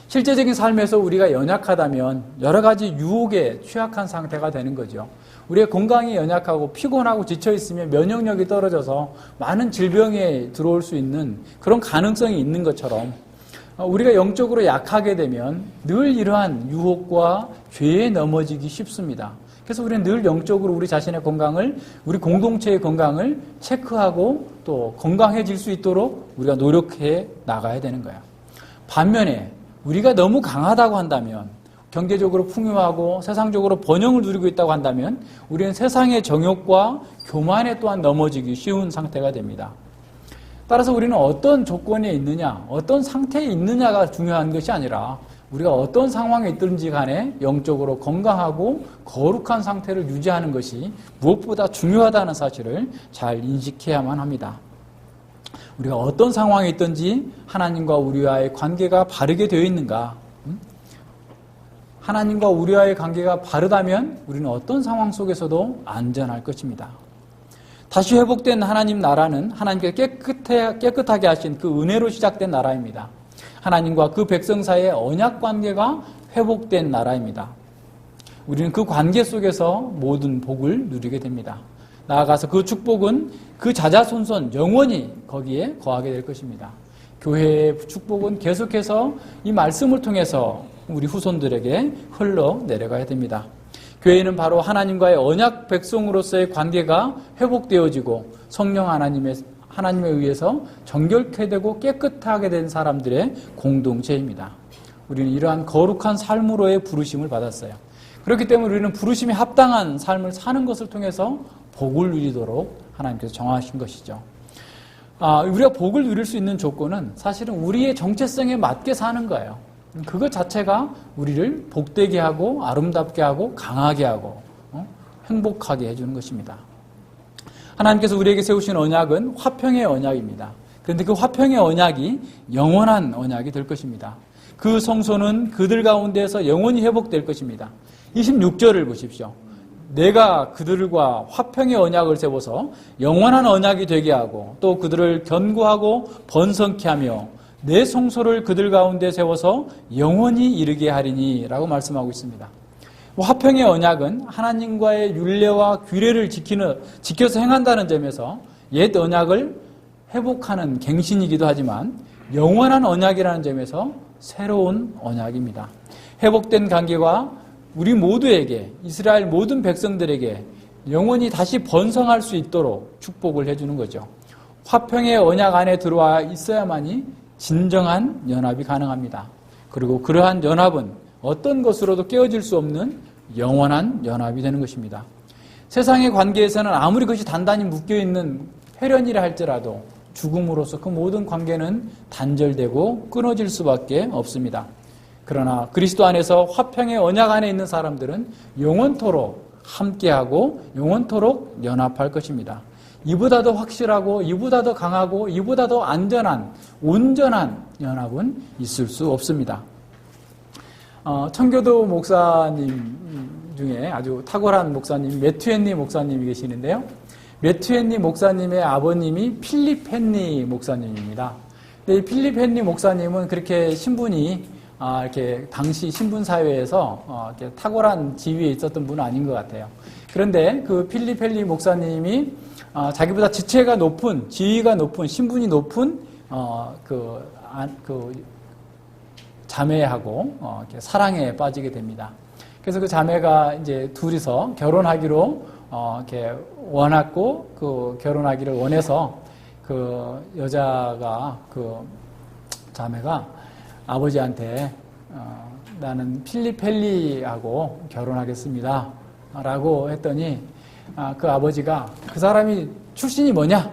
실제적인 삶에서 우리가 연약하다면 여러 가지 유혹에 취약한 상태가 되는 거죠. 우리의 건강이 연약하고 피곤하고 지쳐있으면 면역력이 떨어져서 많은 질병에 들어올 수 있는 그런 가능성이 있는 것처럼 우리가 영적으로 약하게 되면 늘 이러한 유혹과 죄에 넘어지기 쉽습니다. 그래서 우리는 늘 영적으로 우리 자신의 건강을, 우리 공동체의 건강을 체크하고 또 건강해질 수 있도록 우리가 노력해 나가야 되는 거예요. 반면에 우리가 너무 강하다고 한다면, 경제적으로 풍요하고 세상적으로 번영을 누리고 있다고 한다면 우리는 세상의 정욕과 교만에 또한 넘어지기 쉬운 상태가 됩니다. 따라서 우리는 어떤 조건에 있느냐, 어떤 상태에 있느냐가 중요한 것이 아니라 우리가 어떤 상황에 있든지 간에 영적으로 건강하고 거룩한 상태를 유지하는 것이 무엇보다 중요하다는 사실을 잘 인식해야만 합니다. 우리가 어떤 상황에 있든지 하나님과 우리와의 관계가 바르게 되어 있는가? 하나님과 우리와의 관계가 바르다면 우리는 어떤 상황 속에서도 안전할 것입니다. 다시 회복된 하나님 나라는 하나님께서 깨끗하게 하신 그 은혜로 시작된 나라입니다. 하나님과 그 백성 사이의 언약 관계가 회복된 나라입니다. 우리는 그 관계 속에서 모든 복을 누리게 됩니다. 나아가서 그 축복은 그 자자손손 영원히 거기에 거하게 될 것입니다. 교회의 축복은 계속해서 이 말씀을 통해서 우리 후손들에게 흘러 내려가야 됩니다. 교회는 바로 하나님과의 언약 백성으로서의 관계가 회복되어지고 성령 하나님에 의해서 정결케 되고 깨끗하게 된 사람들의 공동체입니다. 우리는 이러한 거룩한 삶으로의 부르심을 받았어요. 그렇기 때문에 우리는 부르심에 합당한 삶을 사는 것을 통해서 복을 누리도록 하나님께서 정하신 것이죠. 우리가 복을 누릴 수 있는 조건은 사실은 우리의 정체성에 맞게 사는 거예요. 그것 자체가 우리를 복되게 하고 아름답게 하고 강하게 하고 행복하게 해주는 것입니다. 하나님께서 우리에게 세우신 언약은 화평의 언약입니다. 그런데 그 화평의 언약이 영원한 언약이 될 것입니다. 그 성소는 그들 가운데에서 영원히 회복될 것입니다. 26절을 보십시오. 내가 그들과 화평의 언약을 세워서 영원한 언약이 되게 하고 또 그들을 견고하고 번성케 하며 내 성소를 그들 가운데 세워서 영원히 이르게 하리니 라고 말씀하고 있습니다. 화평의 언약은 하나님과의 율례와 규례를 지켜서 행한다는 점에서 옛 언약을 회복하는 갱신이기도 하지만 영원한 언약이라는 점에서 새로운 언약입니다. 회복된 관계가 우리 모두에게, 이스라엘 모든 백성들에게 영원히 다시 번성할 수 있도록 축복을 해주는 거죠. 화평의 언약 안에 들어와 있어야만이 진정한 연합이 가능합니다. 그리고 그러한 연합은 어떤 것으로도 깨어질 수 없는 영원한 연합이 되는 것입니다. 세상의 관계에서는 아무리 그것이 단단히 묶여있는 혈연이라 할지라도 죽음으로써 그 모든 관계는 단절되고 끊어질 수밖에 없습니다. 그러나 그리스도 안에서 화평의 언약 안에 있는 사람들은 영원토록 함께하고 영원토록 연합할 것입니다. 이보다 더 확실하고 이보다 더 강하고 이보다 더 안전한 온전한 연합은 있을 수 없습니다. 청교도 목사님 중에 아주 탁월한 목사님 매튜 헨리 목사님이 계시는데요. 매튜 헨리 목사님의 아버님이 필립 헨리 목사님입니다. 이 필립 헨리 목사님은 그렇게 신분이 이렇게 당시 신분 사회에서 이렇게 탁월한 지위에 있었던 분은 아닌 것 같아요. 그런데 그 필립 헨리 목사님이 자기보다 지위가 높은 신분이 높은 자매하고 이렇게 사랑에 빠지게 됩니다. 그래서 그 자매가 이제 둘이서 결혼하기로 이렇게 원했고 그 결혼하기를 원해서 그 여자가 그 자매가 아버지한테 나는 필립 헨리하고 결혼하겠습니다 라고 했더니 그 아버지가 그 사람이 출신이 뭐냐?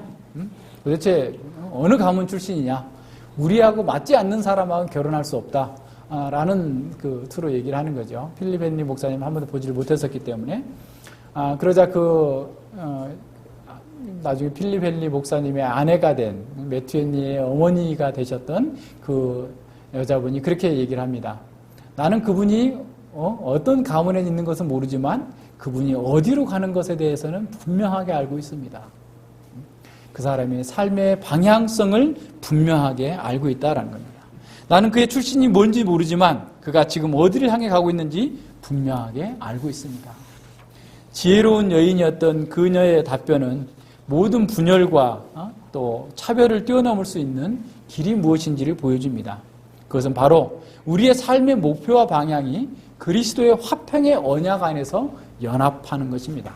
도대체 어느 가문 출신이냐? 우리하고 맞지 않는 사람하고는 결혼할 수 없다 라는 그 투로 얘기를 하는 거죠. 필립 헨리 목사님 한 번도 보지를 못했었기 때문에 그러자 나중에 필립 헨리 목사님의 아내가 된 매튜 헨리의 어머니가 되셨던 그 여자분이 그렇게 얘기를 합니다. 나는 그분이 어떤 가문에 있는 것은 모르지만 그분이 어디로 가는 것에 대해서는 분명하게 알고 있습니다. 그 사람의 삶의 방향성을 분명하게 알고 있다는 겁니다. 나는 그의 출신이 뭔지 모르지만 그가 지금 어디를 향해 가고 있는지 분명하게 알고 있습니다. 지혜로운 여인이었던 그녀의 답변은 모든 분열과 또 차별을 뛰어넘을 수 있는 길이 무엇인지를 보여줍니다. 그것은 바로 우리의 삶의 목표와 방향이 그리스도의 화평의 언약 안에서 연합하는 것입니다.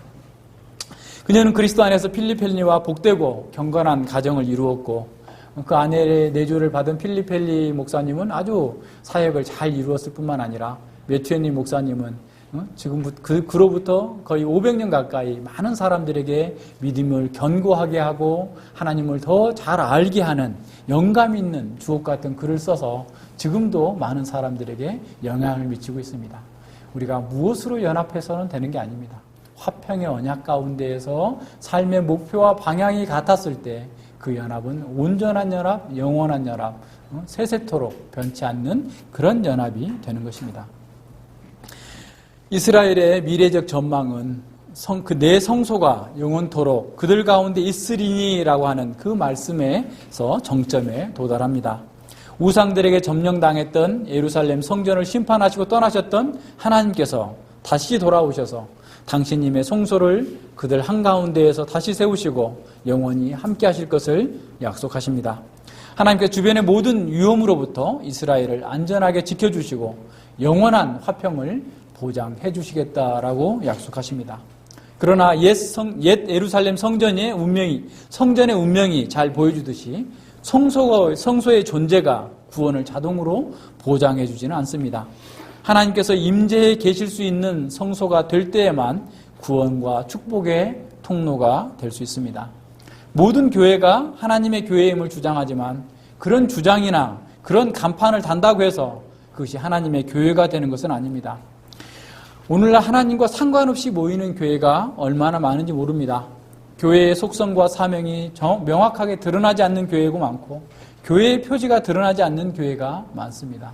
그녀는 그리스도 안에서 필리펠리와 복되고 경건한 가정을 이루었고 그 아내의 내조를 받은 필리펠리 목사님은 아주 사역을 잘 이루었을 뿐만 아니라 매튜앤리 목사님은 지금 그로부터 거의 500년 가까이 많은 사람들에게 믿음을 견고하게 하고 하나님을 더 잘 알게 하는 영감 있는 주옥 같은 글을 써서 지금도 많은 사람들에게 영향을 미치고 있습니다. 우리가 무엇으로 연합해서는 되는 게 아닙니다. 화평의 언약 가운데에서 삶의 목표와 방향이 같았을 때 그 연합은 온전한 연합, 영원한 연합, 세세토록 변치 않는 그런 연합이 되는 것입니다. 이스라엘의 미래적 전망은 내 성소가 영원토록 그들 가운데 있으리니라고 하는 그 말씀에서 정점에 도달합니다. 우상들에게 점령당했던 예루살렘 성전을 심판하시고 떠나셨던 하나님께서 다시 돌아오셔서 당신님의 성소를 그들 한가운데에서 다시 세우시고 영원히 함께 하실 것을 약속하십니다. 하나님께서 주변의 모든 위험으로부터 이스라엘을 안전하게 지켜주시고 영원한 화평을 보장해 주시겠다라고 약속하십니다. 그러나 옛 예루살렘 성전의 운명이 잘 보여주듯이 성소의 존재가 구원을 자동으로 보장해 주지는 않습니다. 하나님께서 임재해 계실 수 있는 성소가 될 때에만 구원과 축복의 통로가 될 수 있습니다. 모든 교회가 하나님의 교회임을 주장하지만 그런 주장이나 그런 간판을 단다고 해서 그것이 하나님의 교회가 되는 것은 아닙니다. 오늘날 하나님과 상관없이 모이는 교회가 얼마나 많은지 모릅니다. 교회의 속성과 사명이 명확하게 드러나지 않는 교회고 많고 교회의 표지가 드러나지 않는 교회가 많습니다.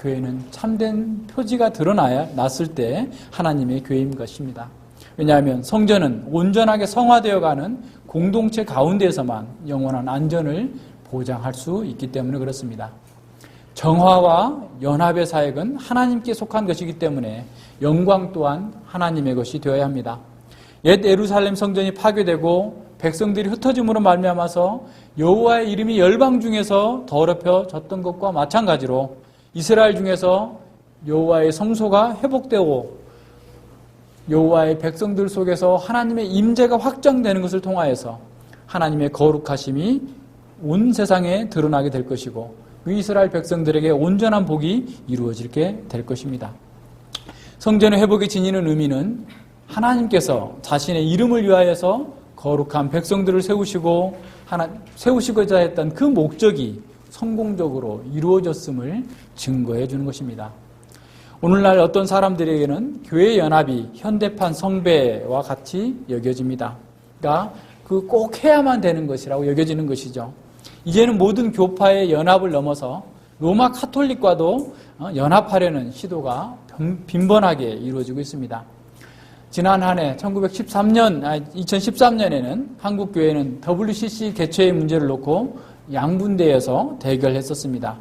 교회는 참된 표지가 드러났을 때 하나님의 교회인 것입니다. 왜냐하면 성전은 온전하게 성화되어가는 공동체 가운데에서만 영원한 안전을 보장할 수 있기 때문에 그렇습니다. 정화와 연합의 사역은 하나님께 속한 것이기 때문에 영광 또한 하나님의 것이 되어야 합니다. 옛 예루살렘 성전이 파괴되고 백성들이 흩어짐으로 말미암아서 여호와의 이름이 열방 중에서 더럽혀졌던 것과 마찬가지로 이스라엘 중에서 여호와의 성소가 회복되고 여호와의 백성들 속에서 하나님의 임재가 확정되는 것을 통하여서 하나님의 거룩하심이 온 세상에 드러나게 될 것이고 그 이스라엘 백성들에게 온전한 복이 이루어지게 될 것입니다. 성전의 회복이 지니는 의미는 하나님께서 자신의 이름을 위하여서 거룩한 백성들을 세우시고자 했던 그 목적이 성공적으로 이루어졌음을 증거해 주는 것입니다. 오늘날 어떤 사람들에게는 교회 연합이 현대판 성배와 같이 여겨집니다. 그러니까 꼭 해야만 되는 것이라고 여겨지는 것이죠. 이제는 모든 교파의 연합을 넘어서 로마 카톨릭과도 연합하려는 시도가 빈번하게 이루어지고 있습니다. 지난 한 해 2013년에는 한국교회는 WCC 개최의 문제를 놓고 양분대에서 대결했었습니다.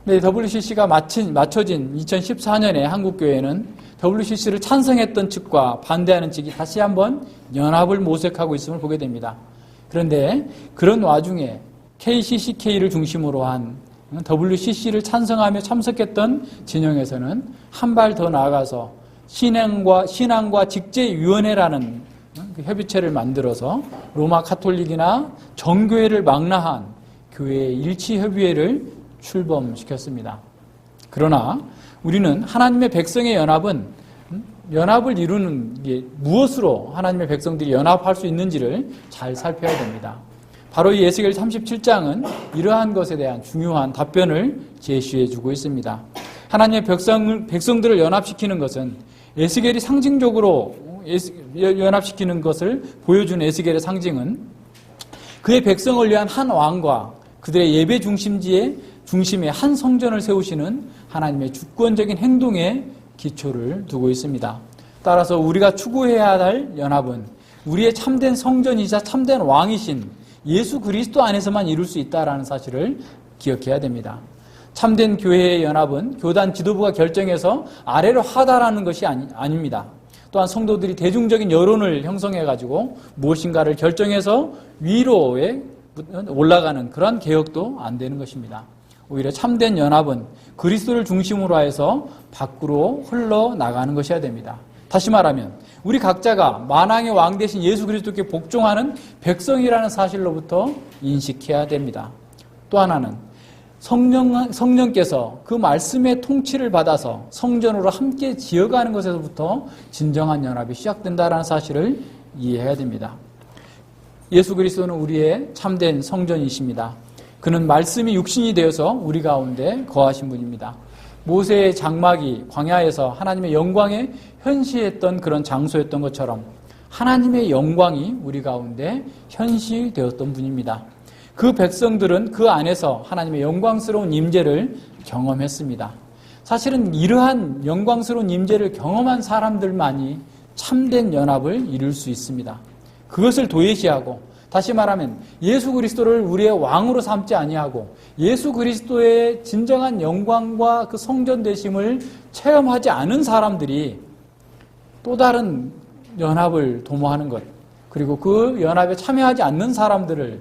근데 WCC가 맞춰진 2014년에 한국교회는 WCC를 찬성했던 측과 반대하는 측이 다시 한번 연합을 모색하고 있음을 보게 됩니다. 그런데 그런 와중에 KCCK를 중심으로 한 WCC를 찬성하며 참석했던 진영에서는 한 발 더 나아가서 신앙과 직제위원회라는 협의체를 만들어서 로마 카톨릭이나 정교회를 망라한 교회의 일치협의회를 출범시켰습니다. 그러나 우리는 하나님의 백성의 연합을 이루는 게 무엇으로 하나님의 백성들이 연합할 수 있는지를 잘 살펴야 됩니다. 바로 이 에스겔 37장은 이러한 것에 대한 중요한 답변을 제시해 주고 있습니다. 하나님의 백성들을 연합시키는 것은 에스겔이 상징적으로 연합시키는 것을 보여준 에스겔의 상징은 그의 백성을 위한 한 왕과 그들의 예배 중심에 한 성전을 세우시는 하나님의 주권적인 행동에 기초를 두고 있습니다. 따라서 우리가 추구해야 할 연합은 우리의 참된 성전이자 참된 왕이신 예수 그리스도 안에서만 이룰 수 있다는 사실을 기억해야 됩니다. 참된 교회의 연합은 교단 지도부가 결정해서 아래로 하다라는 것이 아닙니다. 또한 성도들이 대중적인 여론을 형성해가지고 무엇인가를 결정해서 위로에 올라가는 그러한 개혁도 안 되는 것입니다. 오히려 참된 연합은 그리스도를 중심으로 해서 밖으로 흘러나가는 것이어야 됩니다. 다시 말하면 우리 각자가 만왕의 왕 대신 예수 그리스도께 복종하는 백성이라는 사실로부터 인식해야 됩니다. 또 하나는 성령께서 그 말씀의 통치를 받아서 성전으로 함께 지어가는 것에서부터 진정한 연합이 시작된다는 사실을 이해해야 됩니다. 예수 그리스도는 우리의 참된 성전이십니다. 그는 말씀이 육신이 되어서 우리 가운데 거하신 분입니다. 모세의 장막이 광야에서 하나님의 영광에 현시했던 그런 장소였던 것처럼 하나님의 영광이 우리 가운데 현시되었던 분입니다. 그 백성들은 그 안에서 하나님의 영광스러운 임재를 경험했습니다. 사실은 이러한 영광스러운 임재를 경험한 사람들만이 참된 연합을 이룰 수 있습니다. 그것을 도외시하고 다시 말하면 예수 그리스도를 우리의 왕으로 삼지 아니하고 예수 그리스도의 진정한 영광과 그 성전 되심을 체험하지 않은 사람들이 또 다른 연합을 도모하는 것, 그리고 그 연합에 참여하지 않는 사람들을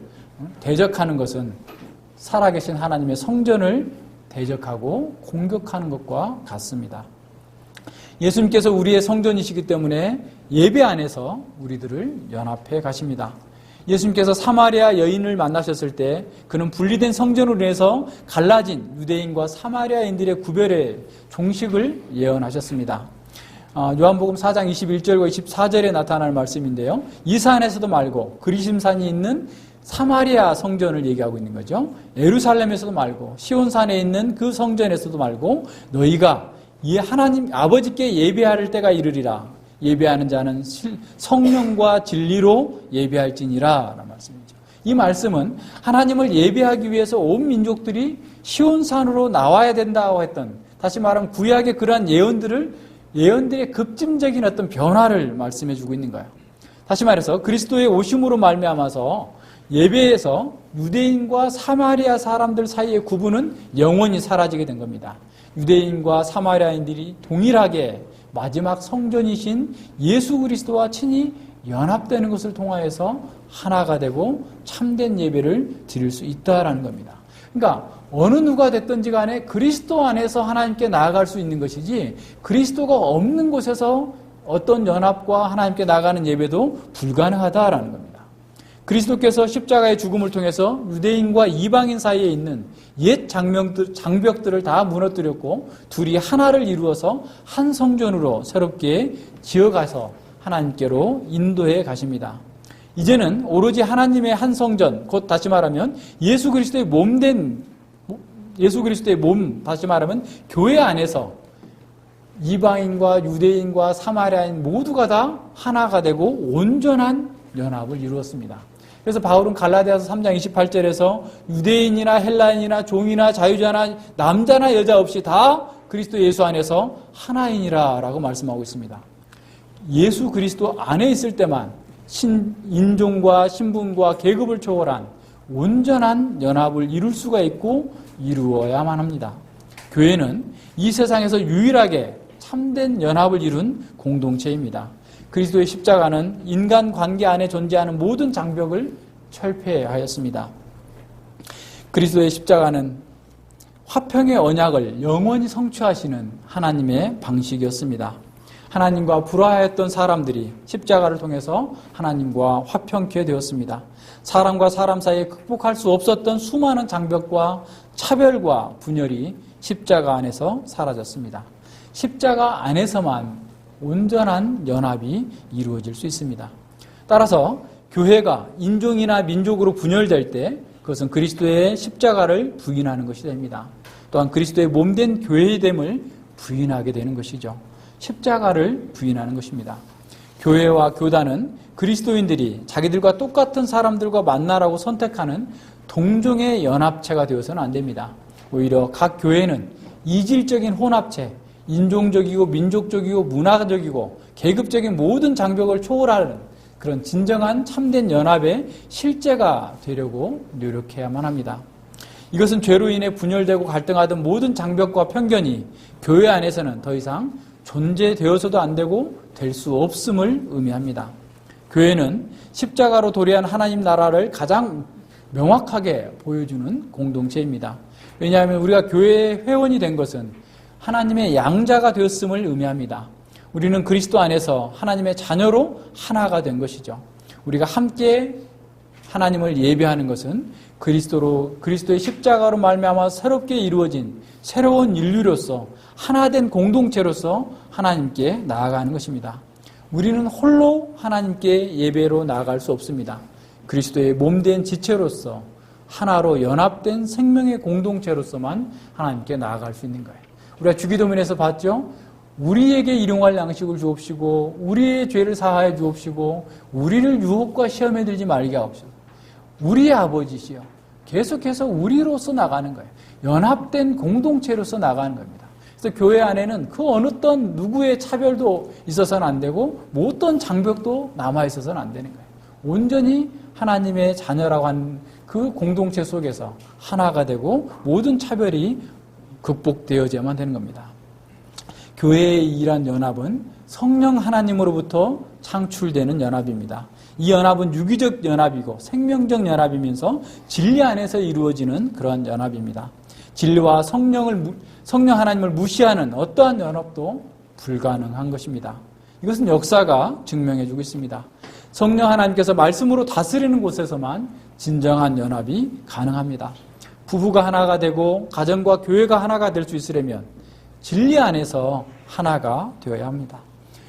대적하는 것은 살아계신 하나님의 성전을 대적하고 공격하는 것과 같습니다. 예수님께서 우리의 성전이시기 때문에 예배 안에서 우리들을 연합해 가십니다. 예수님께서 사마리아 여인을 만나셨을 때 그는 분리된 성전으로 인해서 갈라진 유대인과 사마리아인들의 구별의 종식을 예언하셨습니다. 요한복음 4장 21절과 24절에 나타날 말씀인데요. 이 산에서도 말고 그리심산이 있는 사마리아 성전을 얘기하고 있는 거죠. 예루살렘에서도 말고 시온산에 있는 그 성전에서도 말고 너희가 이 하나님 아버지께 예배할 때가 이르리라. 예배하는 자는 성령과 진리로 예배할지니라 라는 말씀이죠. 이 말씀은 하나님을 예배하기 위해서 온 민족들이 시온산으로 나와야 된다고 했던, 다시 말하면 구약의 그러한 예언들의 급진적인 어떤 변화를 말씀해 주고 있는 거예요. 다시 말해서 그리스도의 오심으로 말미암아서 예배에서 유대인과 사마리아 사람들 사이의 구분은 영원히 사라지게 된 겁니다. 유대인과 사마리아인들이 동일하게 마지막 성전이신 예수 그리스도와 친히 연합되는 것을 통하여서 하나가 되고 참된 예배를 드릴 수 있다라는 겁니다. 그러니까 어느 누가 됐든지 간에 그리스도 안에서 하나님께 나아갈 수 있는 것이지 그리스도가 없는 곳에서 어떤 연합과 하나님께 나가는 예배도 불가능하다라는 겁니다. 그리스도께서 십자가의 죽음을 통해서 유대인과 이방인 사이에 있는 옛 장벽들을 다 무너뜨렸고 둘이 하나를 이루어서 한 성전으로 새롭게 지어가서 하나님께로 인도해 가십니다. 이제는 오로지 하나님의 한 성전, 곧 다시 말하면 예수 그리스도의 몸, 다시 말하면 교회 안에서 이방인과 유대인과 사마리아인 모두가 다 하나가 되고 온전한 연합을 이루었습니다. 그래서 바울은 갈라디아서 3장 28절에서 유대인이나 헬라인이나 종이나 자유자나 남자나 여자 없이 다 그리스도 예수 안에서 하나이니라 라고 말씀하고 있습니다. 예수 그리스도 안에 있을 때만 인종과 신분과 계급을 초월한 온전한 연합을 이룰 수가 있고 이루어야만 합니다. 교회는 이 세상에서 유일하게 참된 연합을 이룬 공동체입니다. 그리스도의 십자가는 인간 관계 안에 존재하는 모든 장벽을 철폐하였습니다. 그리스도의 십자가는 화평의 언약을 영원히 성취하시는 하나님의 방식이었습니다. 하나님과 불화했던 사람들이 십자가를 통해서 하나님과 화평케 되었습니다. 사람과 사람 사이에 극복할 수 없었던 수많은 장벽과 차별과 분열이 십자가 안에서 사라졌습니다. 십자가 안에서만 온전한 연합이 이루어질 수 있습니다. 따라서 교회가 인종이나 민족으로 분열될 때 그것은 그리스도의 십자가를 부인하는 것이 됩니다. 또한 그리스도의 몸된 교회의 됨을 부인하게 되는 것이죠. 십자가를 부인하는 것입니다. 교회와 교단은 그리스도인들이 자기들과 똑같은 사람들과 만나라고 선택하는 동종의 연합체가 되어서는 안 됩니다. 오히려 각 교회는 이질적인 혼합체, 인종적이고 민족적이고 문화적이고 계급적인 모든 장벽을 초월하는 그런 진정한 참된 연합의 실제가 되려고 노력해야만 합니다. 이것은 죄로 인해 분열되고 갈등하던 모든 장벽과 편견이 교회 안에서는 더 이상 존재되어서도 안 되고 될 수 없음을 의미합니다. 교회는 십자가로 도래한 하나님 나라를 가장 명확하게 보여주는 공동체입니다. 왜냐하면 우리가 교회의 회원이 된 것은 하나님의 양자가 되었음을 의미합니다. 우리는 그리스도 안에서 하나님의 자녀로 하나가 된 것이죠. 우리가 함께 하나님을 예배하는 것은 그리스도의 십자가로 말미암아 새롭게 이루어진 새로운 인류로서 하나된 공동체로서 하나님께 나아가는 것입니다. 우리는 홀로 하나님께 예배로 나아갈 수 없습니다. 그리스도의 몸된 지체로서 하나로 연합된 생명의 공동체로서만 하나님께 나아갈 수 있는 거예요. 우리가 주기도문에서 봤죠? 우리에게 일용할 양식을 주옵시고 우리의 죄를 사하여 주옵시고 우리를 유혹과 시험에 들지 말게 하옵시고 우리의 아버지시여. 계속해서 우리로서 나가는 거예요. 연합된 공동체로서 나가는 겁니다. 그래서 교회 안에는 그 어느 어떤 누구의 차별도 있어서는 안 되고 뭐 어떤 장벽도 남아 있어서는 안 되는 거예요. 온전히 하나님의 자녀라고 하는 그 공동체 속에서 하나가 되고 모든 차별이 극복되어야만 되는 겁니다. 교회의 이란 연합은 성령 하나님으로부터 창출되는 연합입니다. 이 연합은 유기적 연합이고 생명적 연합이면서 진리 안에서 이루어지는 그러한 연합입니다. 진리와 성령 하나님을 무시하는 어떠한 연합도 불가능한 것입니다. 이것은 역사가 증명해주고 있습니다. 성령 하나님께서 말씀으로 다스리는 곳에서만 진정한 연합이 가능합니다. 부부가 하나가 되고 가정과 교회가 하나가 될 수 있으려면 진리 안에서 하나가 되어야 합니다.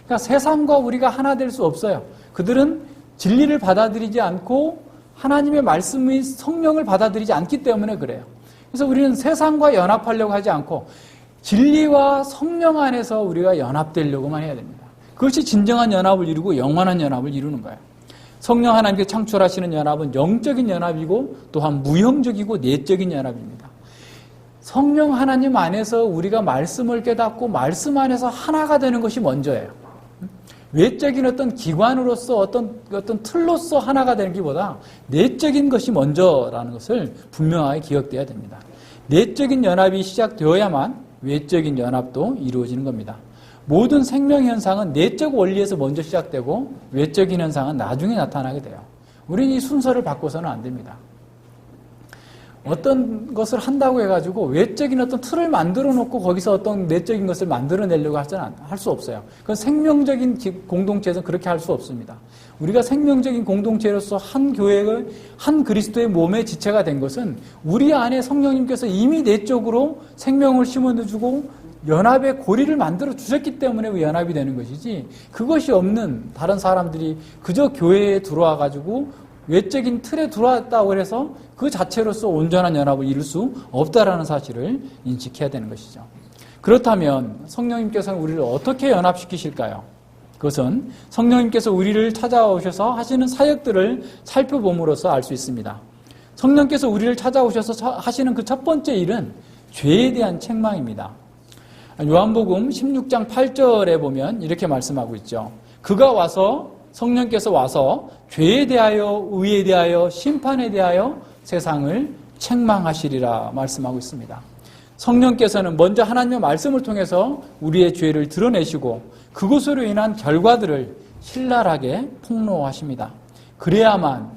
그러니까 세상과 우리가 하나 될 수 없어요. 그들은 진리를 받아들이지 않고 하나님의 말씀의 성령을 받아들이지 않기 때문에 그래요. 그래서 우리는 세상과 연합하려고 하지 않고 진리와 성령 안에서 우리가 연합되려고만 해야 됩니다. 그것이 진정한 연합을 이루고 영원한 연합을 이루는 거예요. 성령 하나님께 창출하시는 연합은 영적인 연합이고 또한 무형적이고 내적인 연합입니다. 성령 하나님 안에서 우리가 말씀을 깨닫고 말씀 안에서 하나가 되는 것이 먼저예요. 외적인 어떤 기관으로서 어떤 틀로서 하나가 되는 것보다 내적인 것이 먼저라는 것을 분명하게 기억돼야 됩니다. 내적인 연합이 시작되어야만 외적인 연합도 이루어지는 겁니다. 모든 생명 현상은 내적 원리에서 먼저 시작되고 외적인 현상은 나중에 나타나게 돼요. 우리는 이 순서를 바꿔서는 안 됩니다. 어떤 것을 한다고 해가지고 외적인 어떤 틀을 만들어 놓고 거기서 어떤 내적인 것을 만들어내려고 할 수 없어요. 그건 생명적인 공동체에서는 그렇게 할 수 없습니다. 우리가 생명적인 공동체로서 한 교회의 한 그리스도의 몸의 지체가 된 것은 우리 안에 성령님께서 이미 내적으로 생명을 심어주고 연합의 고리를 만들어 주셨기 때문에 연합이 되는 것이지 그것이 없는 다른 사람들이 그저 교회에 들어와 가지고 외적인 틀에 들어왔다고 해서 그 자체로서 온전한 연합을 이룰 수 없다라는 사실을 인식해야 되는 것이죠. 그렇다면 성령님께서는 우리를 어떻게 연합시키실까요? 그것은 성령님께서 우리를 찾아오셔서 하시는 사역들을 살펴봄으로써 알 수 있습니다. 성령께서 우리를 찾아오셔서 하시는 그 첫 번째 일은 죄에 대한 책망입니다. 요한복음 16장 8절에 보면 이렇게 말씀하고 있죠. 성령께서 와서 죄에 대하여 의에 대하여 심판에 대하여 세상을 책망하시리라 말씀하고 있습니다. 성령께서는 먼저 하나님의 말씀을 통해서 우리의 죄를 드러내시고 그것으로 인한 결과들을 신랄하게 폭로하십니다. 그래야만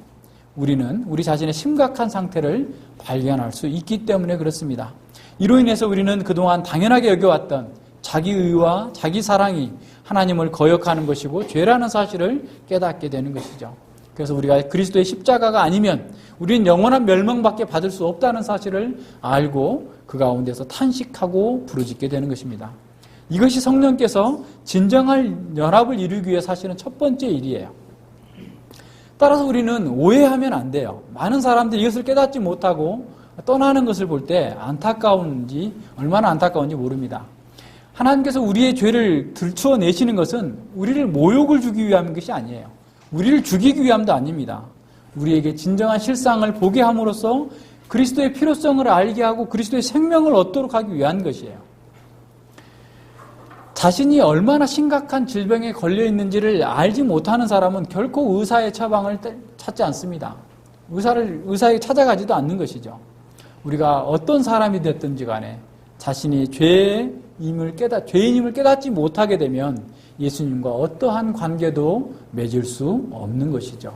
우리는 우리 자신의 심각한 상태를 발견할 수 있기 때문에 그렇습니다. 이로 인해서 우리는 그동안 당연하게 여겨왔던 자기의와 자기 사랑이 하나님을 거역하는 것이고 죄라는 사실을 깨닫게 되는 것이죠. 그래서 우리가 그리스도의 십자가가 아니면 우리는 영원한 멸망밖에 받을 수 없다는 사실을 알고 그 가운데서 탄식하고 부르짖게 되는 것입니다. 이것이 성령께서 진정한 연합을 이루기 위해 사실은 첫 번째 일이에요. 따라서 우리는 오해하면 안 돼요. 많은 사람들이 이것을 깨닫지 못하고 떠나는 것을 볼 때 얼마나 안타까운지 모릅니다. 하나님께서 우리의 죄를 들추어내시는 것은 우리를 모욕을 주기 위한 것이 아니에요. 우리를 죽이기 위함도 아닙니다. 우리에게 진정한 실상을 보게 함으로써 그리스도의 필요성을 알게 하고 그리스도의 생명을 얻도록 하기 위한 것이에요. 자신이 얼마나 심각한 질병에 걸려 있는지를 알지 못하는 사람은 결코 의사의 처방을 찾지 않습니다. 의사에게 찾아가지도 않는 것이죠. 우리가 어떤 사람이 됐든지 간에 자신이 죄인임을 깨닫지 못하게 되면 예수님과 어떠한 관계도 맺을 수 없는 것이죠.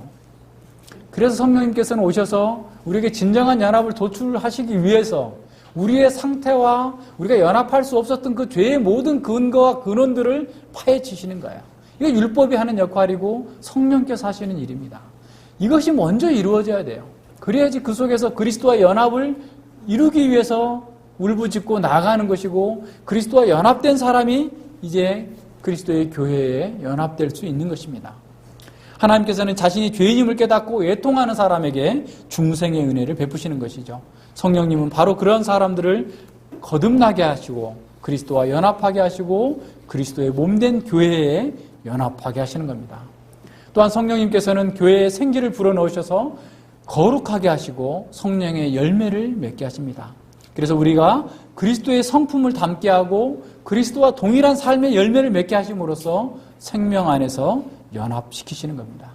그래서 성령님께서는 오셔서 우리에게 진정한 연합을 도출하시기 위해서 우리의 상태와 우리가 연합할 수 없었던 그 죄의 모든 근거와 근원들을 파헤치시는 거예요. 이거 율법이 하는 역할이고 성령께서 하시는 일입니다. 이것이 먼저 이루어져야 돼요. 그래야지 그 속에서 그리스도와 연합을 이루기 위해서 울부짖고 나아가는 것이고 그리스도와 연합된 사람이 이제 그리스도의 교회에 연합될 수 있는 것입니다. 하나님께서는 자신이 죄인임을 깨닫고 애통하는 사람에게 중생의 은혜를 베푸시는 것이죠. 성령님은 바로 그런 사람들을 거듭나게 하시고 그리스도와 연합하게 하시고 그리스도의 몸된 교회에 연합하게 하시는 겁니다. 또한 성령님께서는 교회에 생기를 불어넣으셔서 거룩하게 하시고 성령의 열매를 맺게 하십니다. 그래서 우리가 그리스도의 성품을 담게 하고 그리스도와 동일한 삶의 열매를 맺게 하심으로써 생명 안에서 연합시키시는 겁니다.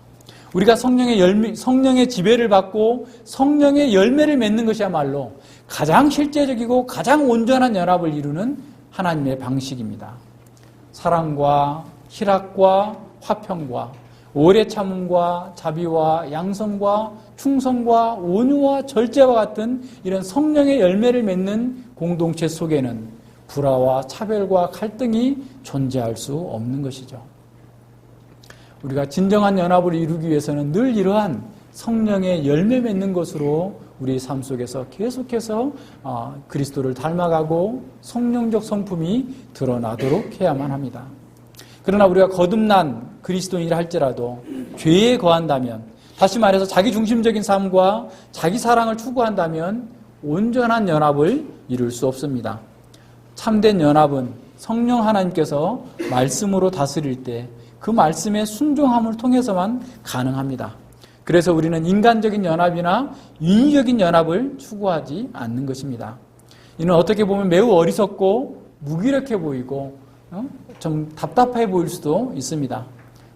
우리가 성령의 지배를 받고 성령의 열매를 맺는 것이야말로 가장 실제적이고 가장 온전한 연합을 이루는 하나님의 방식입니다. 사랑과 희락과 화평과 오래 참음과 자비와 양성과 충성과 온유와 절제와 같은 이런 성령의 열매를 맺는 공동체 속에는 불화와 차별과 갈등이 존재할 수 없는 것이죠. 우리가 진정한 연합을 이루기 위해서는 늘 이러한 성령의 열매 맺는 것으로 우리 삶 속에서 계속해서 그리스도를 닮아가고 성령적 성품이 드러나도록 해야만 합니다. 그러나 우리가 거듭난 그리스도인이라 할지라도 죄에 거한다면, 다시 말해서 자기 중심적인 삶과 자기 사랑을 추구한다면 온전한 연합을 이룰 수 없습니다. 참된 연합은 성령 하나님께서 말씀으로 다스릴 때 그 말씀의 순종함을 통해서만 가능합니다. 그래서 우리는 인간적인 연합이나 인위적인 연합을 추구하지 않는 것입니다. 이는 어떻게 보면 매우 어리석고 무기력해 보이고 좀 답답해 보일 수도 있습니다.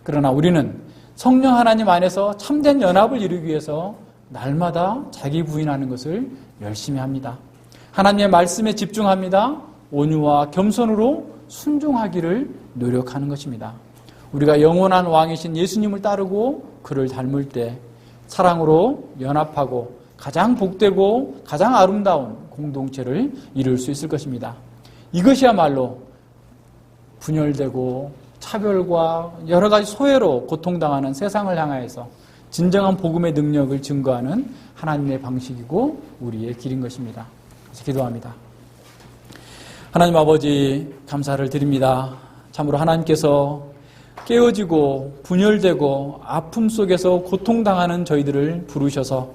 그러나 우리는 성령 하나님 안에서 참된 연합을 이루기 위해서 날마다 자기 부인하는 것을 열심히 합니다. 하나님의 말씀에 집중합니다. 온유와 겸손으로 순종하기를 노력하는 것입니다. 우리가 영원한 왕이신 예수님을 따르고 그를 닮을 때 사랑으로 연합하고 가장 복되고 가장 아름다운 공동체를 이룰 수 있을 것입니다. 이것이야말로 분열되고 차별과 여러 가지 소외로 고통당하는 세상을 향하여서 진정한 복음의 능력을 증거하는 하나님의 방식이고 우리의 길인 것입니다. 그래서 기도합니다. 하나님 아버지, 감사를 드립니다. 참으로 하나님께서 깨어지고 분열되고 아픔 속에서 고통당하는 저희들을 부르셔서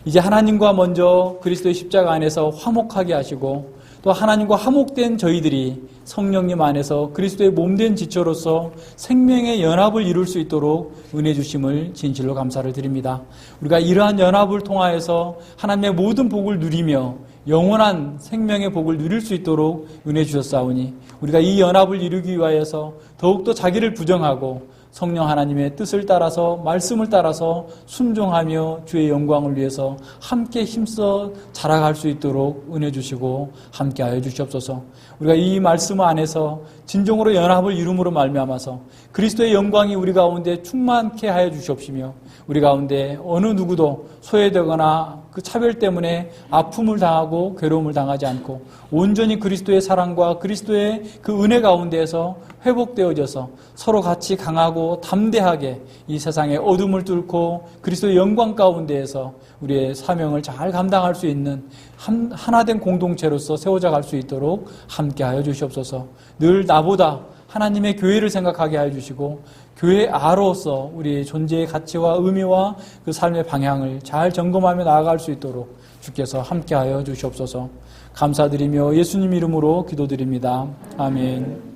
이제 하나님과 먼저 그리스도의 십자가 안에서 화목하게 하시고 또 하나님과 화목된 저희들이 성령님 안에서 그리스도의 몸된 지체로서 생명의 연합을 이룰 수 있도록 은혜 주심을 진실로 감사를 드립니다. 우리가 이러한 연합을 통하여서 하나님의 모든 복을 누리며 영원한 생명의 복을 누릴 수 있도록 은혜 주셨사오니 우리가 이 연합을 이루기 위하여서 더욱더 자기를 부정하고 성령 하나님의 뜻을 따라서 말씀을 따라서 순종하며 주의 영광을 위해서 함께 힘써 자라갈 수 있도록 은혜 주시고 함께하여 주시옵소서. 우리가 이 말씀 안에서 진정으로 연합을 이룸으로 말미암아서 그리스도의 영광이 우리 가운데 충만케 하여 주시옵시며 우리 가운데 어느 누구도 소외되거나 그 차별 때문에 아픔을 당하고 괴로움을 당하지 않고 온전히 그리스도의 사랑과 그리스도의 그 은혜 가운데에서 회복되어져서 서로 같이 강하고 담대하게 이 세상의 어둠을 뚫고 그리스도의 영광 가운데에서 우리의 사명을 잘 감당할 수 있는 하나된 공동체로서 세워져 갈 수 있도록 함께하여 주시옵소서. 늘 나보다 하나님의 교회를 생각하게 하여 주시고 교회 아로서 우리의 존재의 가치와 의미와 그 삶의 방향을 잘 점검하며 나아갈 수 있도록 주께서 함께하여 주시옵소서. 감사드리며 예수님 이름으로 기도드립니다. 아멘.